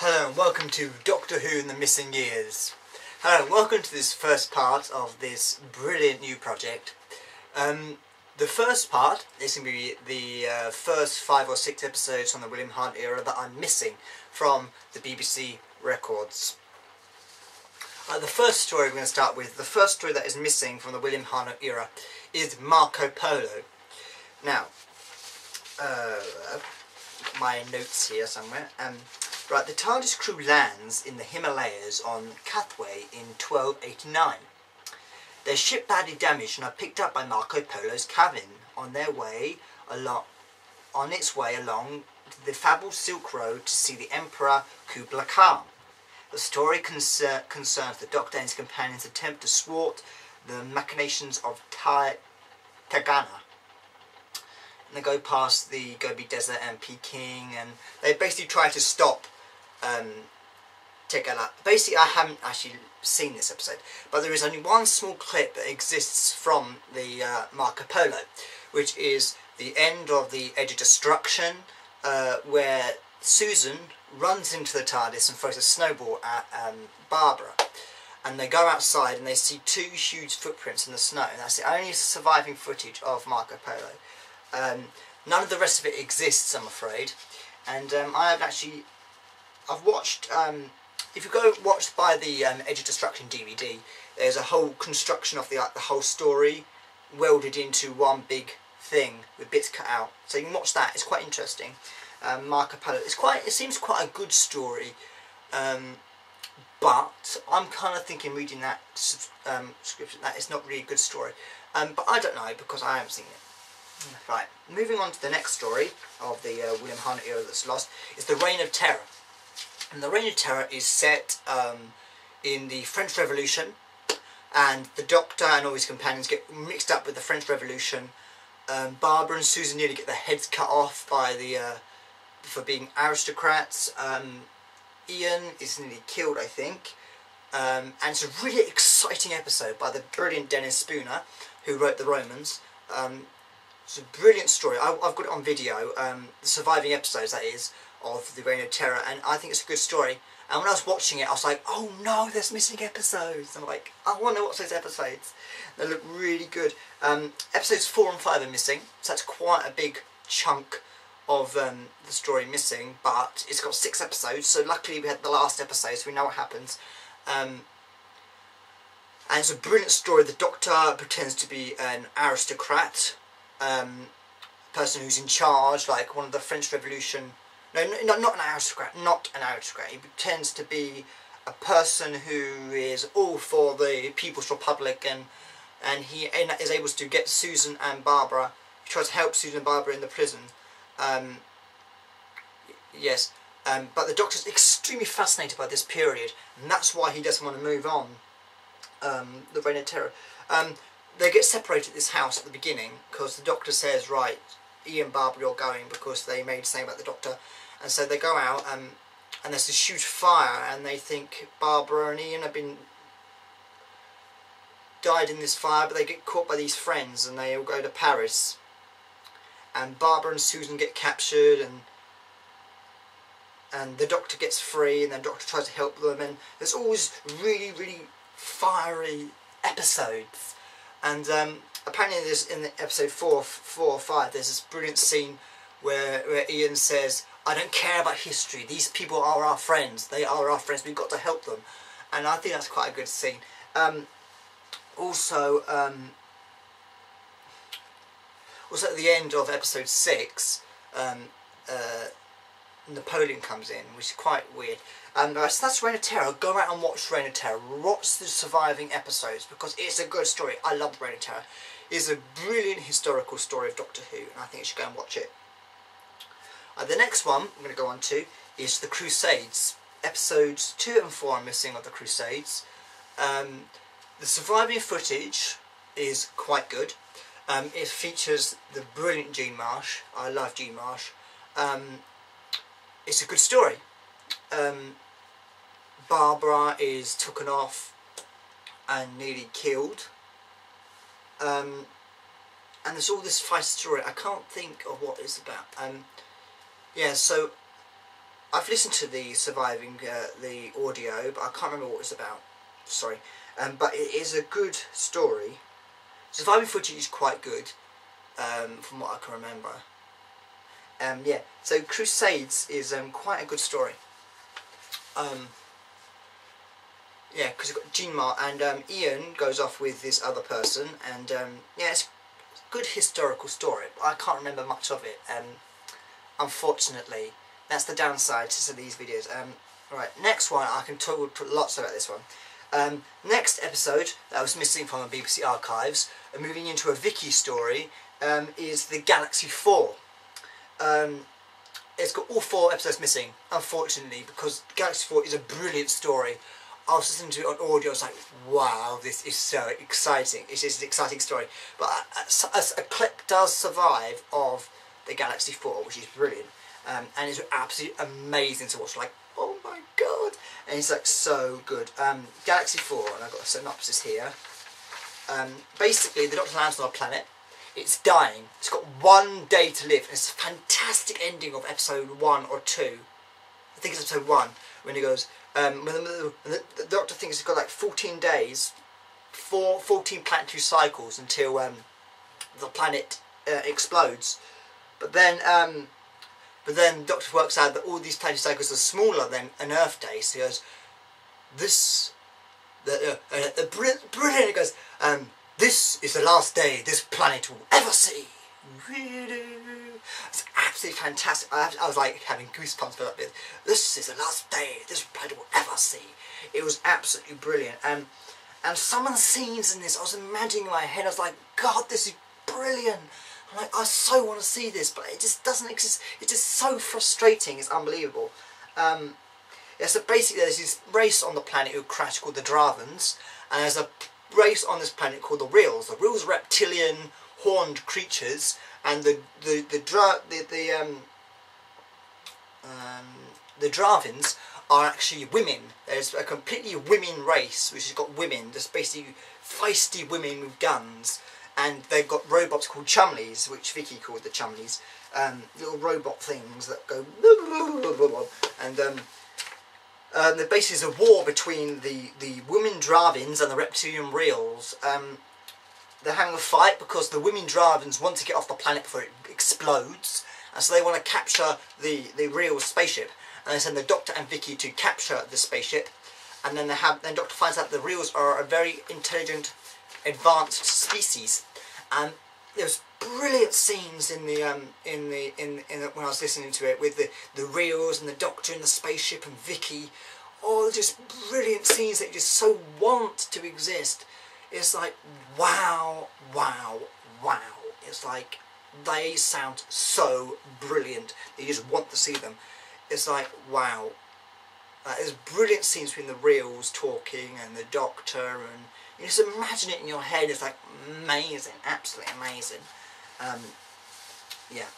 Hello and welcome to Doctor Who in the Missing Years. Hello and welcome to this first part of this brilliant new project. The first part is going to be the first 5 or 6 episodes from the William Hartnell era that I'm missing from the BBC records. The first story we're going to start with, the first story that is missing from the William Hartnell era is Marco Polo. Now, my notes here somewhere. Right, the TARDIS crew lands in the Himalayas on Cathway in 1289. Their ship badly damaged and are picked up by Marco Polo's cabin on its way along the fabled Silk Road to see the Emperor Kublai Khan. The story concerns the Doctor and his companions' attempt to thwart the machinations of Tagana. And they go past the Gobi Desert and Peking, and they basically try to stop Tagana. Basically, I haven't actually seen this episode, but there is only one small clip that exists from the Marco Polo, which is the end of the Edge of Destruction, where Susan runs into the TARDIS and throws a snowball at Barbara, and they go outside and they see 2 huge footprints in the snow, and that's the only surviving footage of Marco Polo. None of the rest of it exists, I'm afraid, and I've watched, if you go watch by the Edge of Destruction DVD, there's a whole construction of the whole story welded into one big thing with bits cut out, so you can watch that. It's quite interesting. Marco Polo, it seems quite a good story, but I'm kind of thinking, reading that description, that it's not really a good story, but I don't know because I haven't seen it. Right, moving on to the next story of the William Hartnell era that's lost is the Reign of Terror. And the Reign of Terror is set in the French Revolution, and the Doctor and all his companions get mixed up with the French Revolution. Barbara and Susan nearly get their heads cut off by for being aristocrats. Ian is nearly killed, I think. And it's a really exciting episode by the brilliant Dennis Spooner, who wrote The Romans. It's a brilliant story. I've got it on video, the surviving episodes, that is, of the Reign of Terror, and I think it's a good story. And when I was watching it, I was like, oh no, there's missing episodes. I'm like, I want to watch those episodes. They look really good. Episodes 4 and 5 are missing, so that's quite a big chunk of the story missing, but it's got 6 episodes, so luckily we had the last episode, so we know what happens. And it's a brilliant story. The Doctor pretends to be an aristocrat, person who's in charge, like one of the French Revolution. No, not an aristocrat, not an aristocrat. He pretends to be a person who is all for the People's Republic, and he is able to get Susan and Barbara. He tries to help Susan and Barbara in the prison. Yes, but the Doctor's extremely fascinated by this period, and that's why he doesn't want to move on. The Reign of Terror. They get separated at this house at the beginning because the Doctor says, right, Ian and Barbara, you're going, because they made something about the Doctor. And so they go out, and there's this huge fire, and they think Barbara and Ian have died in this fire, but they get caught by these friends, and they all go to Paris. And Barbara and Susan get captured, and the Doctor gets free, and the Doctor tries to help them, and there's always really, really fiery episodes. And apparently there's, in the episode 4 or 5, there's this brilliant scene where Ian says, I don't care about history, these people are our friends, they are our friends, we've got to help them. And I think that's quite a good scene. Also at the end of episode 6, Napoleon comes in, which is quite weird. So that's Reign of Terror. Go out and watch Reign of Terror. Watch the surviving episodes because it's a good story. I love Reign of Terror. It's a brilliant historical story of Doctor Who, and I think you should go and watch it. The next one I'm going to go on to is the Crusades. Episodes 2 and 4 are missing of the Crusades. The surviving footage is quite good. It features the brilliant Jean Marsh. I love Jean Marsh. It's a good story. Barbara is taken off and nearly killed. And there's all this fight story. I can't think of what it's about. Yeah, so I've listened to the surviving the audio, but I can't remember what it's about. Sorry. But it is a good story. Surviving footage is quite good, from what I can remember. Yeah, so Crusades is quite a good story. Yeah, because you've got Jean Marsh and Ian goes off with this other person, and yeah, it's a good historical story. But I can't remember much of it. Unfortunately, that's the downside to some of these videos. Right, next one I can talk lots about this one. Next episode that was missing from the BBC archives, moving into a Vicky story, is the Galaxy 4. It's got all 4 episodes missing, unfortunately, because Galaxy 4 is a brilliant story. I was listening to it on audio, I was like, wow, this is so exciting. It is an exciting story. But a clip does survive of the Galaxy 4, which is brilliant. And it's absolutely amazing to watch. Like, oh my god. And it's like so good. Galaxy 4, and I've got a synopsis here. Basically, the Doctor lands on a planet. It's dying. It's got 1 day to live. And it's a fantastic ending of episode 1 or 2. I think it's episode 1, when he goes, when the Doctor thinks he's got like 14 days, 14 planetary cycles until the planet explodes. But then the Doctor works out that all these planetary cycles are smaller than an Earth day. So he goes, brilliant. He goes, this is the last day this planet will ever see. It's absolutely fantastic. I was like having goosebumps for that bit. This is the last day this planet will ever see. It was absolutely brilliant. And some of the scenes in this, I was imagining in my head, I was like, God, this is brilliant. I'm like, I so want to see this, but it just doesn't exist. It's just so frustrating. It's unbelievable. Yeah, so basically there's this race on the planet who crashed called the Dravens, and there's a race on this planet called the Reals. The Reals are reptilian, horned creatures, and the Dravens are actually women. There's a completely women race, which has got women, just basically feisty women with guns, and they've got robots called Chumleys, which Vicky called the Chumleys, little robot things that go and there basically is a war between the women Dravens and the reptilian Reals. They're having a fight because the women Dravens want to get off the planet before it explodes, and so they want to capture the Real spaceship. And they send the Doctor and Vicky to capture the spaceship, and then Doctor finds out the Reals are a very intelligent, advanced species. And there's brilliant scenes in the when I was listening to it with the Reals and the Doctor in the spaceship and Vicky. Oh, just brilliant scenes that you just so want to exist. It's like, wow, wow, wow. It's like, they sound so brilliant. You just want to see them. It's like, wow. There's brilliant scenes between the Reals talking and the Doctor, and you just imagine it in your head. It's like amazing, absolutely amazing. Yeah.